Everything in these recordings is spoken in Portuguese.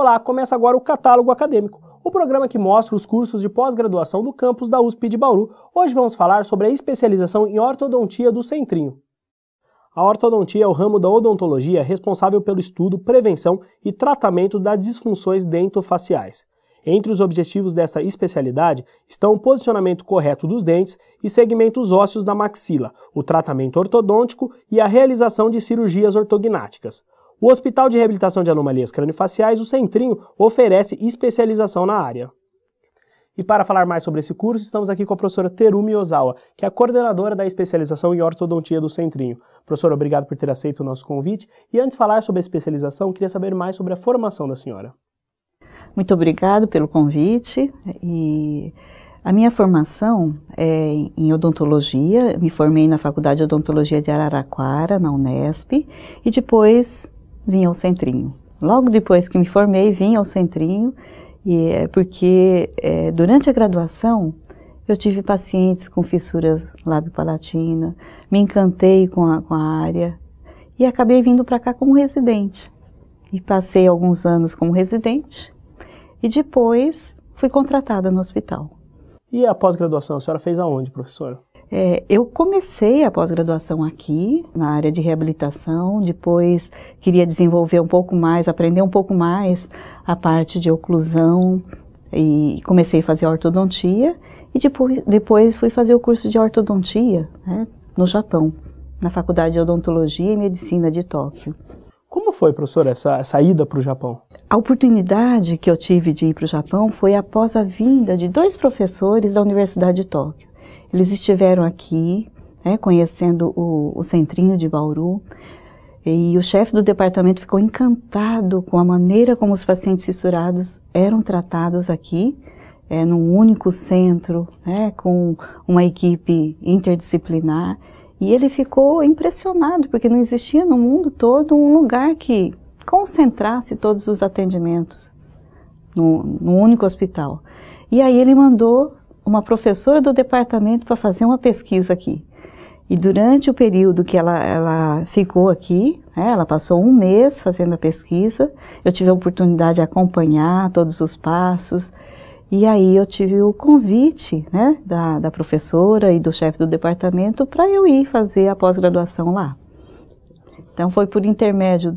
Olá, começa agora o Catálogo Acadêmico, o programa que mostra os cursos de pós-graduação do campus da USP de Bauru. Hoje vamos falar sobre a especialização em ortodontia do Centrinho. A ortodontia é o ramo da odontologia responsável pelo estudo, prevenção e tratamento das disfunções dentofaciais. Entre os objetivos dessa especialidade estão o posicionamento correto dos dentes e segmentos ósseos da maxila, o tratamento ortodôntico e a realização de cirurgias ortognáticas. O Hospital de Reabilitação de Anomalias Craniofaciais, o Centrinho, oferece especialização na área. E para falar mais sobre esse curso, estamos aqui com a professora Terumi Ozawa, que é a coordenadora da especialização em ortodontia do Centrinho. Professora, obrigado por ter aceito o nosso convite. E antes de falar sobre a especialização, queria saber mais sobre a formação da senhora. Muito obrigado pelo convite. E a minha formação é em odontologia. Me formei na Faculdade de Odontologia de Araraquara, na Unesp, e depois vim ao Centrinho. Logo depois que me formei, vim ao Centrinho, porque durante a graduação eu tive pacientes com fissuras lábio-palatina, me encantei com a área e acabei vindo para cá como residente. E passei alguns anos como residente e depois fui contratada no hospital. E a pós-graduação, a senhora fez aonde, professora? Eu comecei a pós-graduação aqui, na área de reabilitação, depois queria desenvolver um pouco mais, aprender um pouco mais a parte de oclusão e comecei a fazer ortodontia e depois fui fazer o curso de ortodontia, né, no Japão, na Faculdade de Odontologia e Medicina de Tóquio. Como foi, professora, essa ida para o Japão? A oportunidade que eu tive de ir para o Japão foi após a vinda de 2 professores da Universidade de Tóquio. Eles estiveram aqui, conhecendo o Centrinho de Bauru, e o chefe do departamento ficou encantado com a maneira como os pacientes fissurados eram tratados aqui, num único centro, com uma equipe interdisciplinar, e ele ficou impressionado, porque não existia no mundo todo um lugar que concentrasse todos os atendimentos num único hospital. E aí ele mandou uma professora do departamento para fazer uma pesquisa aqui. E durante o período que ela ficou aqui, ela passou 1 mês fazendo a pesquisa, eu tive a oportunidade de acompanhar todos os passos, e aí eu tive o convite, da professora e do chefe do departamento para eu ir fazer a pós-graduação lá. Então foi por intermédio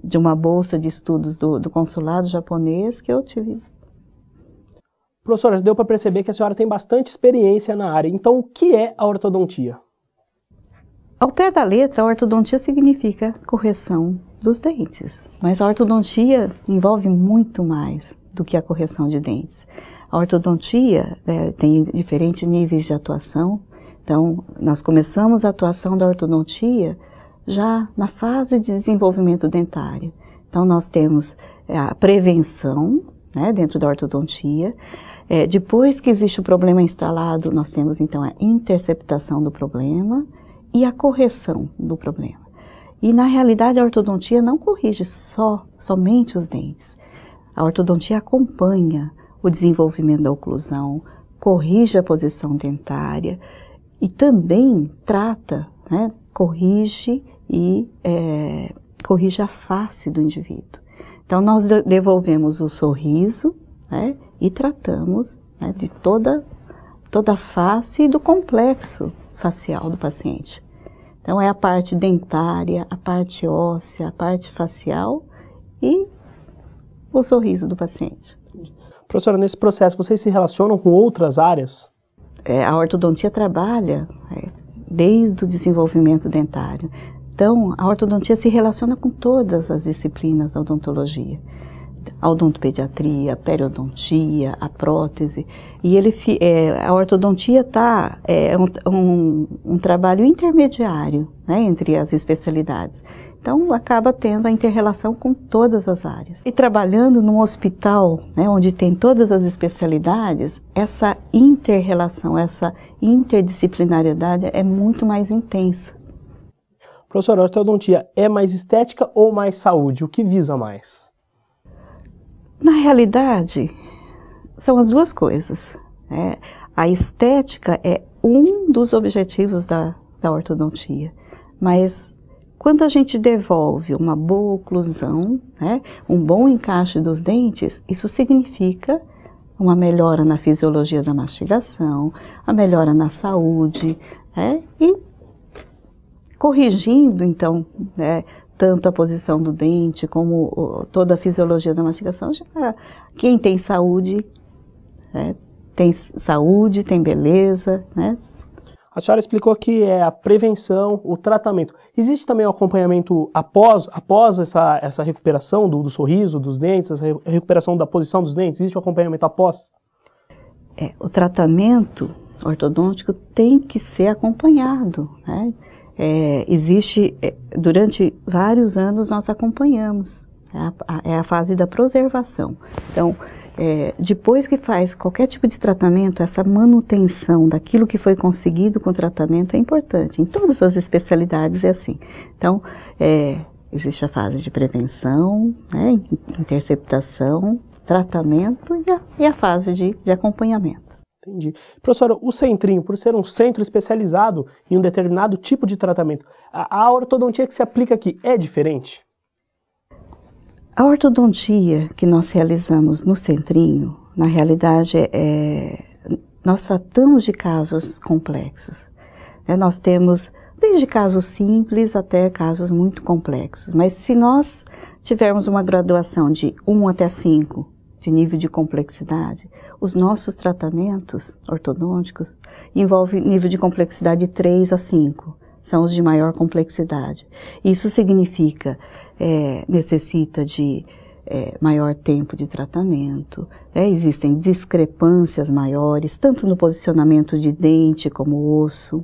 de uma bolsa de estudos do consulado japonês que eu tive. Professora, deu para perceber que a senhora tem bastante experiência na área. Então, o que é a ortodontia? Ao pé da letra, a ortodontia significa correção dos dentes. Mas a ortodontia envolve muito mais do que a correção de dentes. A ortodontia tem diferentes níveis de atuação. Então, nós começamos a atuação da ortodontia já na fase de desenvolvimento dentário. Então, nós temos a prevenção, dentro da ortodontia. Depois que existe o problema instalado, nós temos então a interceptação do problema e a correção do problema. E na realidade a ortodontia não corrige somente os dentes. A ortodontia acompanha o desenvolvimento da oclusão, corrige a posição dentária e também trata, corrige e corrige a face do indivíduo. Então nós devolvemos o sorriso, e tratamos de toda a face e do complexo facial do paciente. Então é a parte dentária, a parte óssea, a parte facial e o sorriso do paciente. Professora, nesse processo vocês se relacionam com outras áreas? A ortodontia trabalha desde o desenvolvimento dentário. Então a ortodontia se relaciona com todas as disciplinas da odontologia. A odontopediatria, a periodontia, a prótese, e a ortodontia um trabalho intermediário, entre as especialidades. Então acaba tendo a inter-relação com todas as áreas. E trabalhando num hospital, onde tem todas as especialidades, essa inter-relação, essa interdisciplinariedade é muito mais intensa. Professora, a ortodontia é mais estética ou mais saúde? O que visa mais? Na realidade, são as duas coisas. A estética é um dos objetivos da ortodontia, mas quando a gente devolve uma boa oclusão, né, um bom encaixe dos dentes, isso significa uma melhora na fisiologia da mastigação, a melhora na saúde, né, e corrigindo, então, né, tanto a posição do dente como toda a fisiologia da mastigação, já, quem tem saúde, né, tem beleza, né? A senhora explicou que é a prevenção, o tratamento. Existe também o acompanhamento após essa recuperação do sorriso, dos dentes, essa recuperação da posição dos dentes? Existe o acompanhamento após? O tratamento ortodôntico tem que ser acompanhado, né? Durante vários anos nós acompanhamos, é a fase da preservação. Então, depois que faz qualquer tipo de tratamento, essa manutenção daquilo que foi conseguido com o tratamento é importante. Em todas as especialidades é assim. Então, existe a fase de prevenção, né, interceptação, tratamento e a fase de acompanhamento. Entendi. Professora, o centrinho, por ser um centro especializado em um determinado tipo de tratamento, a ortodontia que se aplica aqui é diferente? A ortodontia que nós realizamos no centrinho, na realidade, nós tratamos de casos complexos. Nós temos desde casos simples até casos muito complexos. Mas se nós tivermos uma graduação de 1 até 5, de nível de complexidade, os nossos tratamentos ortodônticos envolvem nível de complexidade de 3 a 5. São os de maior complexidade. Isso significa, necessita de maior tempo de tratamento, existem discrepâncias maiores, tanto no posicionamento de dente como osso.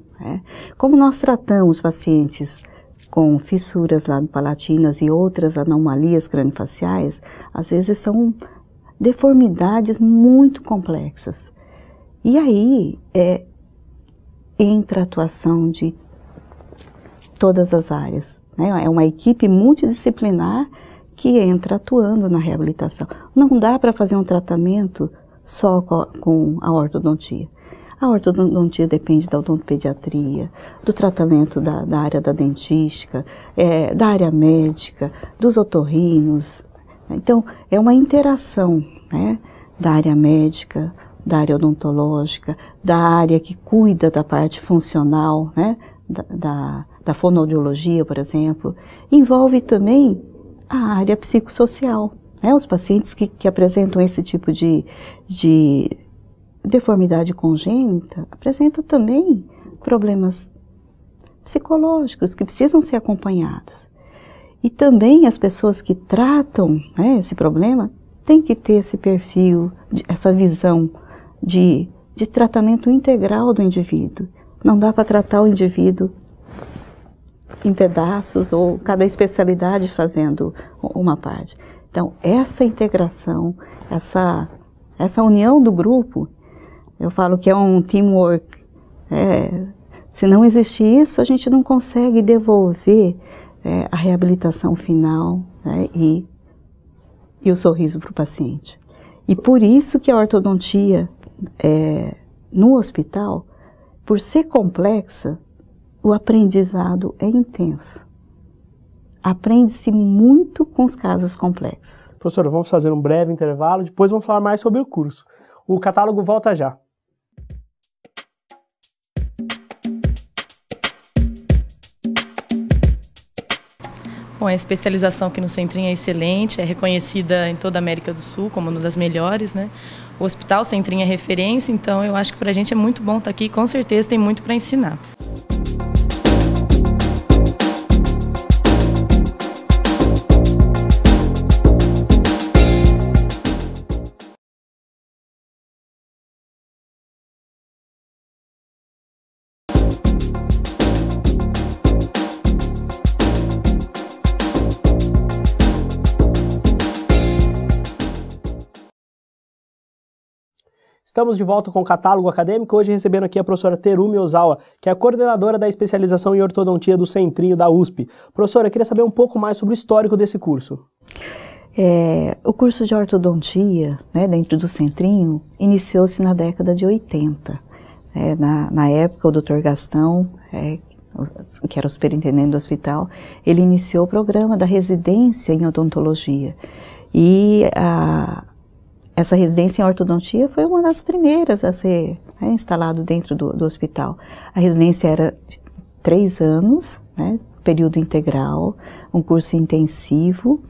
Como nós tratamos pacientes com fissuras labiopalatinas e outras anomalias craniofaciais, às vezes são deformidades muito complexas. E aí entra a atuação de todas as áreas, né? É uma equipe multidisciplinar que entra atuando na reabilitação. Não dá para fazer um tratamento só com a ortodontia. A ortodontia depende da odontopediatria, do tratamento da área da dentística, da área médica, dos otorrinos. Então, é uma interação, né, da área médica, da área odontológica, da área que cuida da parte funcional, né, da fonoaudiologia, por exemplo. Envolve também a área psicossocial, né, os pacientes que apresentam esse tipo de deformidade congênita apresentam também problemas psicológicos que precisam ser acompanhados. E também as pessoas que tratam, né, esse problema têm que ter esse perfil, essa visão de tratamento integral do indivíduo. Não dá para tratar o indivíduo em pedaços ou cada especialidade fazendo uma parte. Então, essa integração, essa união do grupo, eu falo que é um teamwork. Se não existir isso, a gente não consegue devolver a reabilitação final, né, e o sorriso para o paciente. E por isso que a ortodontia no hospital, por ser complexa, o aprendizado é intenso. Aprende-se muito com os casos complexos. Professor, vamos fazer um breve intervalo, depois vamos falar mais sobre o curso. O catálogo volta já. Bom, a especialização aqui no Centrinho é excelente, é reconhecida em toda a América do Sul como uma das melhores, né? O Hospital Centrinho é referência, então eu acho que para a gente é muito bom estar aqui, com certeza tem muito para ensinar. Estamos de volta com o catálogo acadêmico, hoje recebendo aqui a professora Terumi Ozawa, que é a coordenadora da especialização em ortodontia do Centrinho da USP. Professora, eu queria saber um pouco mais sobre o histórico desse curso. O curso de ortodontia, né, dentro do Centrinho, iniciou-se na década de 80. Na época, o Dr. Gastão que era o superintendente do hospital, ele iniciou o programa da residência em odontologia. E essa residência em ortodontia foi uma das primeiras a ser instalado dentro do hospital. A residência era de 3 anos, período integral, um curso intensivo,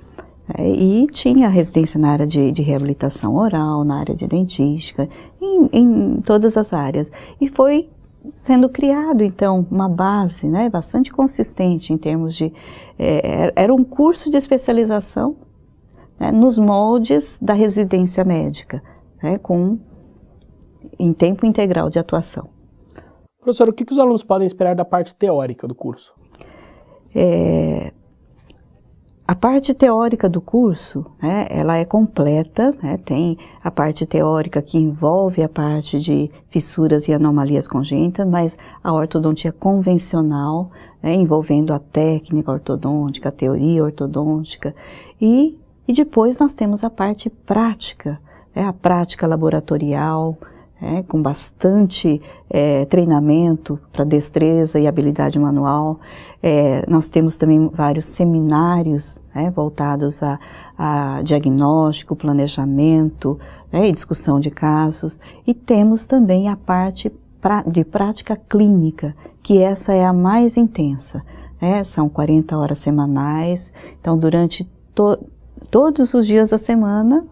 e tinha residência na área de reabilitação oral, na área de dentística, em todas as áreas. E foi sendo criado, então, uma base bastante consistente em termos de... era um curso de especialização nos moldes da residência médica, em tempo integral de atuação. Professora, o que os alunos podem esperar da parte teórica do curso? A parte teórica do curso, ela é completa, tem a parte teórica que envolve a parte de fissuras e anomalias congênitas, mas a ortodontia convencional, envolvendo a técnica ortodôntica, a teoria ortodôntica, e depois nós temos a parte prática, a prática laboratorial, com bastante treinamento para destreza e habilidade manual. Nós temos também vários seminários voltados a diagnóstico, planejamento e discussão de casos. E temos também a parte de prática clínica, que essa é a mais intensa. São 40 horas semanais, então durante todos os dias da semana,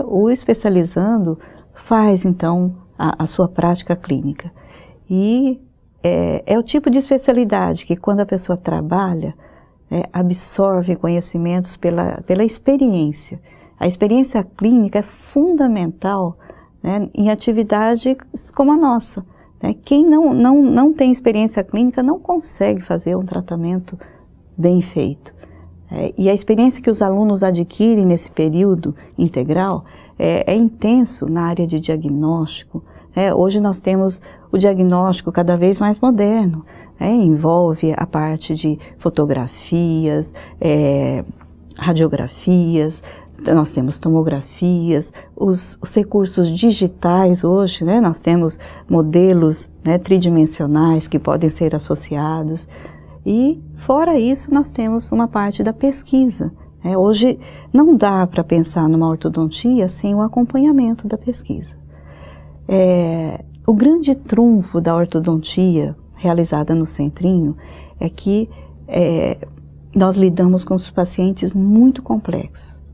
o especializando faz então a sua prática clínica. E é o tipo de especialidade que quando a pessoa trabalha, absorve conhecimentos pela experiência. A experiência clínica é fundamental em atividades como a nossa. Quem não tem experiência clínica não consegue fazer um tratamento bem feito. E a experiência que os alunos adquirem nesse período integral é intenso na área de diagnóstico. Hoje nós temos o diagnóstico cada vez mais moderno, envolve a parte de fotografias, radiografias, nós temos tomografias, os recursos digitais hoje, nós temos modelos tridimensionais que podem ser associados. E, fora isso, nós temos uma parte da pesquisa. Hoje não dá para pensar numa ortodontia sem o acompanhamento da pesquisa. O grande trunfo da ortodontia realizada no Centrinho é que nós lidamos com os pacientes muito complexos.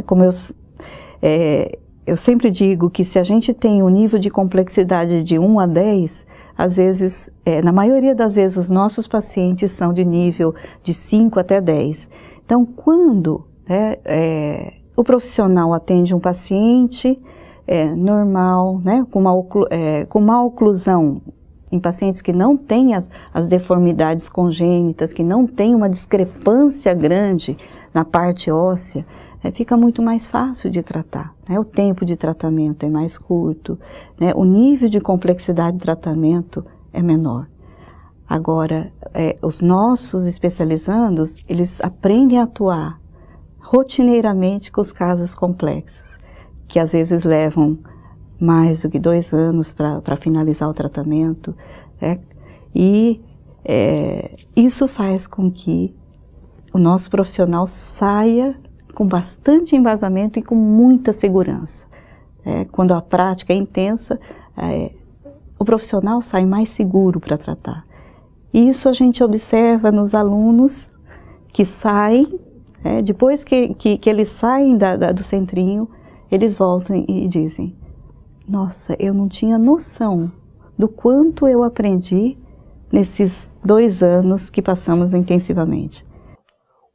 Como eu sempre digo que se a gente tem um nível de complexidade de 1 a 10, às vezes, na maioria das vezes, os nossos pacientes são de nível de 5 até 10. Então, quando o profissional atende um paciente normal, com má oclusão, em pacientes que não têm as deformidades congênitas, que não têm uma discrepância grande na parte óssea, fica muito mais fácil de tratar. O tempo de tratamento é mais curto, o nível de complexidade de tratamento é menor. Agora, os nossos especializandos, eles aprendem a atuar rotineiramente com os casos complexos, que às vezes levam mais do que 2 anos para finalizar o tratamento, e isso faz com que o nosso profissional saia com bastante embasamento e com muita segurança. Quando a prática é intensa, o profissional sai mais seguro para tratar. Isso a gente observa nos alunos que saem, depois que eles saem do Centrinho, eles voltam e dizem: nossa, eu não tinha noção do quanto eu aprendi nesses 2 anos que passamos intensivamente.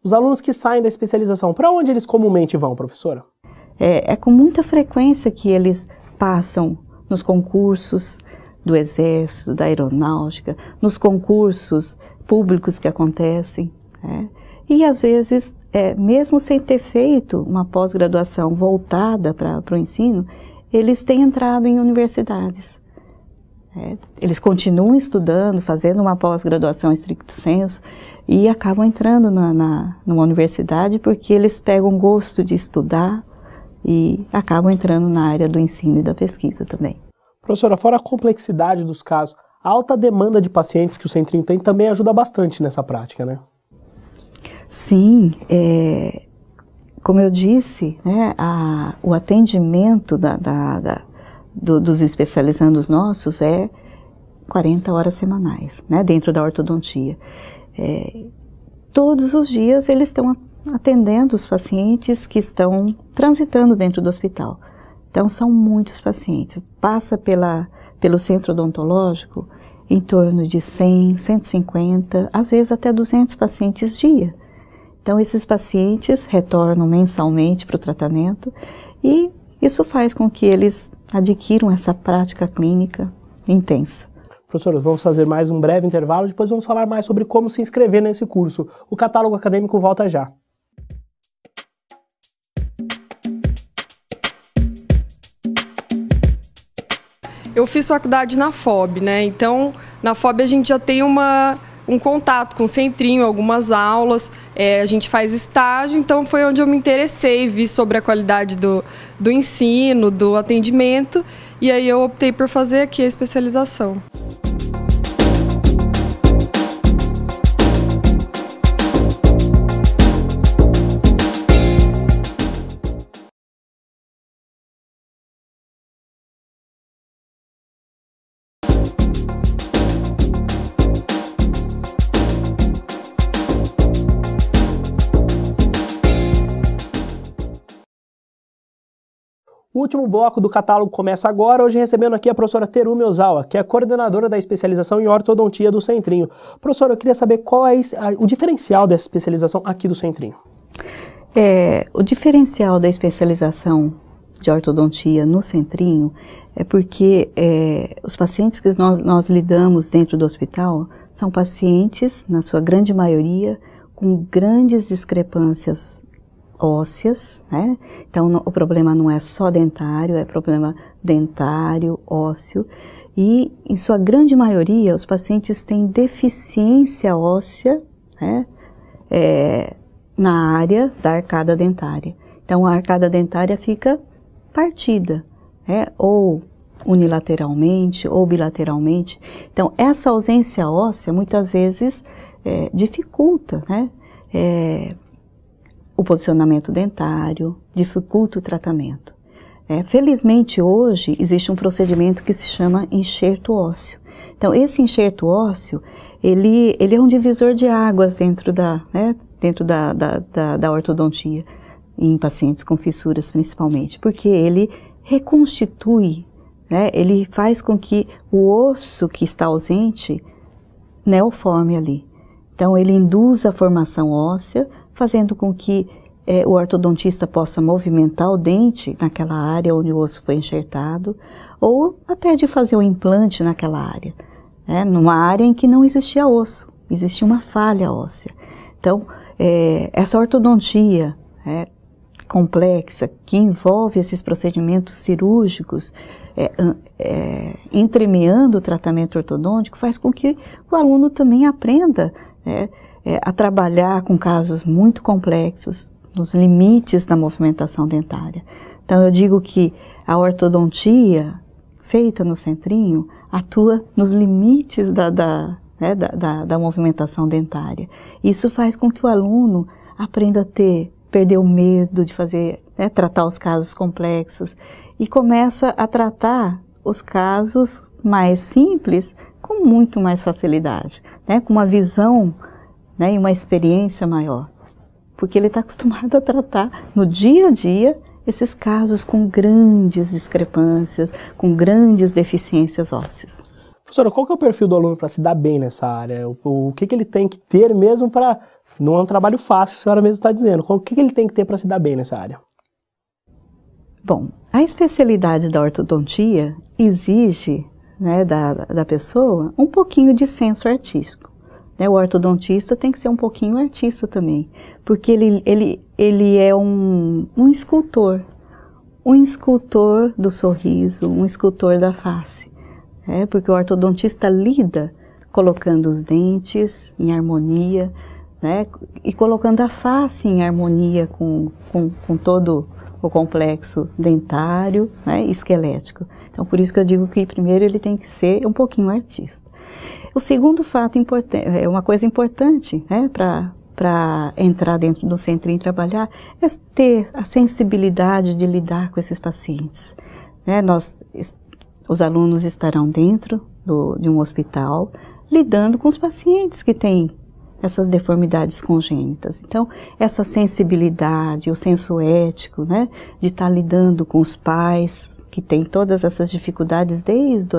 Os alunos que saem da especialização, para onde eles comumente vão, professora? É com muita frequência que eles passam nos concursos do Exército, da Aeronáutica, nos concursos públicos que acontecem. E às vezes, mesmo sem ter feito uma pós-graduação voltada para o ensino, eles têm entrado em universidades. Eles continuam estudando, fazendo uma pós-graduação stricto sensu, e acabam entrando numa universidade porque eles pegam gosto de estudar e acabam entrando na área do ensino e da pesquisa também. Professora, fora a complexidade dos casos, A alta demanda de pacientes que o Centrinho tem também ajuda bastante nessa prática, né? Sim, como eu disse, né, o atendimento dos especializandos nossos é 40 horas semanais, né, dentro da ortodontia. Todos os dias eles estão atendendo os pacientes que estão transitando dentro do hospital. Então são muitos pacientes. Passa pelo centro odontológico em torno de 100, 150, às vezes até 200 pacientes dia. Então esses pacientes retornam mensalmente para o tratamento e isso faz com que eles adquiram essa prática clínica intensa. Professores, vamos fazer mais um breve intervalo, depois vamos falar mais sobre como se inscrever nesse curso. O catálogo acadêmico volta já. Eu fiz faculdade na FOB, né? Então, na FOB a gente já tem um contato com o Centrinho, algumas aulas, a gente faz estágio, então foi onde eu me interessei, vi sobre a qualidade do ensino, do atendimento, e aí eu optei por fazer aqui a especialização. O último bloco do catálogo começa agora, hoje recebendo aqui a professora Terumi Ozawa, que é a coordenadora da especialização em ortodontia do Centrinho. Professora, eu queria saber qual é o diferencial dessa especialização aqui do Centrinho. O diferencial da especialização de ortodontia no Centrinho é porque os pacientes que nós lidamos dentro do hospital são pacientes, na sua grande maioria, com grandes discrepâncias ósseas, né? Então o problema não é só dentário, é problema dentário, ósseo, e em sua grande maioria os pacientes têm deficiência óssea, né? Na área da arcada dentária. Então a arcada dentária fica partida, ou unilateralmente ou bilateralmente. Então essa ausência óssea muitas vezes dificulta, né? O posicionamento dentário, dificulta o tratamento. Felizmente hoje existe um procedimento que se chama enxerto ósseo. Então esse enxerto ósseo, ele é um divisor de águas dentro da ortodontia, em pacientes com fissuras principalmente, porque ele reconstitui, né, ele faz com que o osso que está ausente neoforme ali. Então ele induz a formação óssea, fazendo com que o ortodontista possa movimentar o dente naquela área onde o osso foi enxertado, ou até de fazer o implante naquela área, numa área em que não existia osso, existia uma falha óssea. Então, essa ortodontia complexa, que envolve esses procedimentos cirúrgicos, entremeando o tratamento ortodôntico, faz com que o aluno também aprenda a trabalhar com casos muito complexos, nos limites da movimentação dentária. Então eu digo que a ortodontia feita no Centrinho atua nos limites da movimentação dentária. Isso faz com que o aluno aprenda a perder o medo de tratar os casos complexos e começa a tratar os casos mais simples com muito mais facilidade, com uma visão e uma experiência maior, porque ele está acostumado a tratar no dia a dia esses casos com grandes discrepâncias, com grandes deficiências ósseas. Professora, qual que é o perfil do aluno para se dar bem nessa área? O que ele tem que ter mesmo para... Não é um trabalho fácil, a senhora mesmo está dizendo. O que ele tem que ter para se dar bem nessa área? Bom, a especialidade da ortodontia exige da pessoa um pouquinho de senso artístico. O ortodontista tem que ser um pouquinho artista também, porque ele é um escultor do sorriso, um escultor da face. Porque o ortodontista lida colocando os dentes em harmonia, e colocando a face em harmonia com todo o complexo dentário, né, e esquelético. Então, por isso que eu digo que primeiro ele tem que ser um pouquinho artista. O segundo fato importante, uma coisa importante, né, para entrar dentro do centrinho e trabalhar, é ter a sensibilidade de lidar com esses pacientes. Né? Os alunos estarão dentro de um hospital, lidando com os pacientes que têm essas deformidades congênitas. Então, essa sensibilidade, o senso ético, né, de estar lidando com os pais que têm todas essas dificuldades desde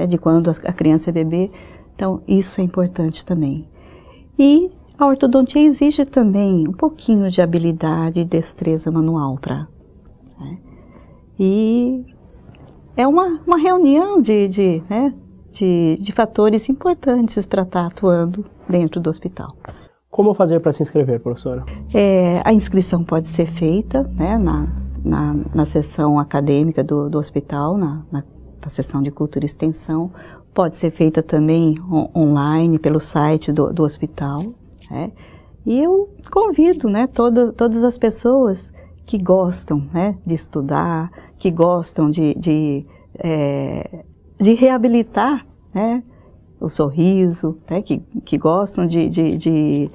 de quando a criança é bebê. Então, isso é importante também. E a ortodontia exige também um pouquinho de habilidade e destreza manual né? E é uma reunião de fatores importantes para estar atuando dentro do hospital. Como fazer para se inscrever, professora? A inscrição pode ser feita, né, na sessão acadêmica do hospital, na sessão de cultura e extensão. Pode ser feita também online, pelo site do hospital. Né? E eu convido, né, todas as pessoas que gostam, né, de estudar, que gostam de reabilitar, né, o sorriso, né, que gostam de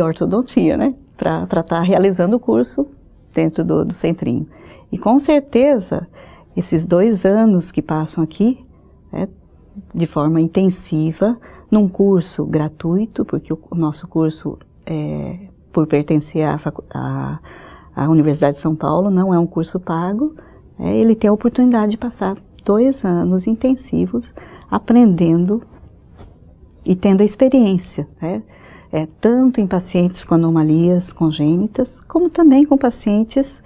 ortodontia, né, para estar realizando o curso dentro do centrinho. E com certeza, esses 2 anos que passam aqui, né, de forma intensiva, num curso gratuito, porque o nosso curso, por pertencer à Universidade de São Paulo, não é um curso pago, ele tem a oportunidade de passar 2 anos intensivos aprendendo e tendo a experiência, né? Tanto em pacientes com anomalias congênitas, como também com pacientes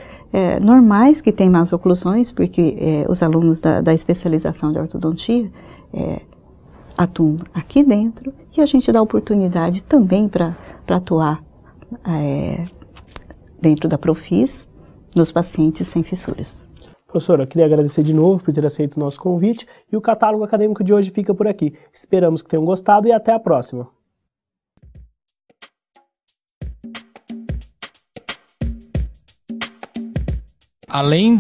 normais que têm más oclusões, porque os alunos da especialização de ortodontia atuam aqui dentro e a gente dá oportunidade também para atuar dentro da Profis nos pacientes sem fissuras. Professora, eu queria agradecer de novo por ter aceito o nosso convite e o catálogo acadêmico de hoje fica por aqui. Esperamos que tenham gostado e até a próxima. Além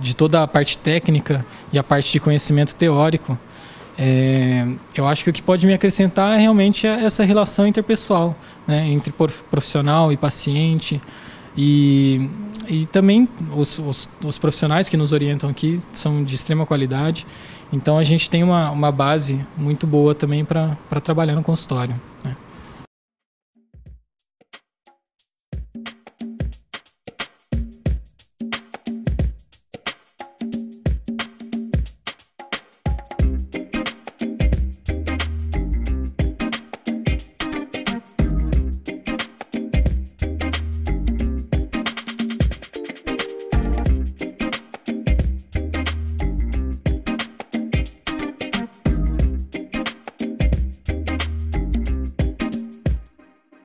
de toda a parte técnica e a parte de conhecimento teórico, eu acho que o que pode me acrescentar é realmente essa relação interpessoal, né, entre profissional e paciente, e também os profissionais que nos orientam aqui são de extrema qualidade, então a gente tem uma base muito boa também para trabalhar no consultório, né.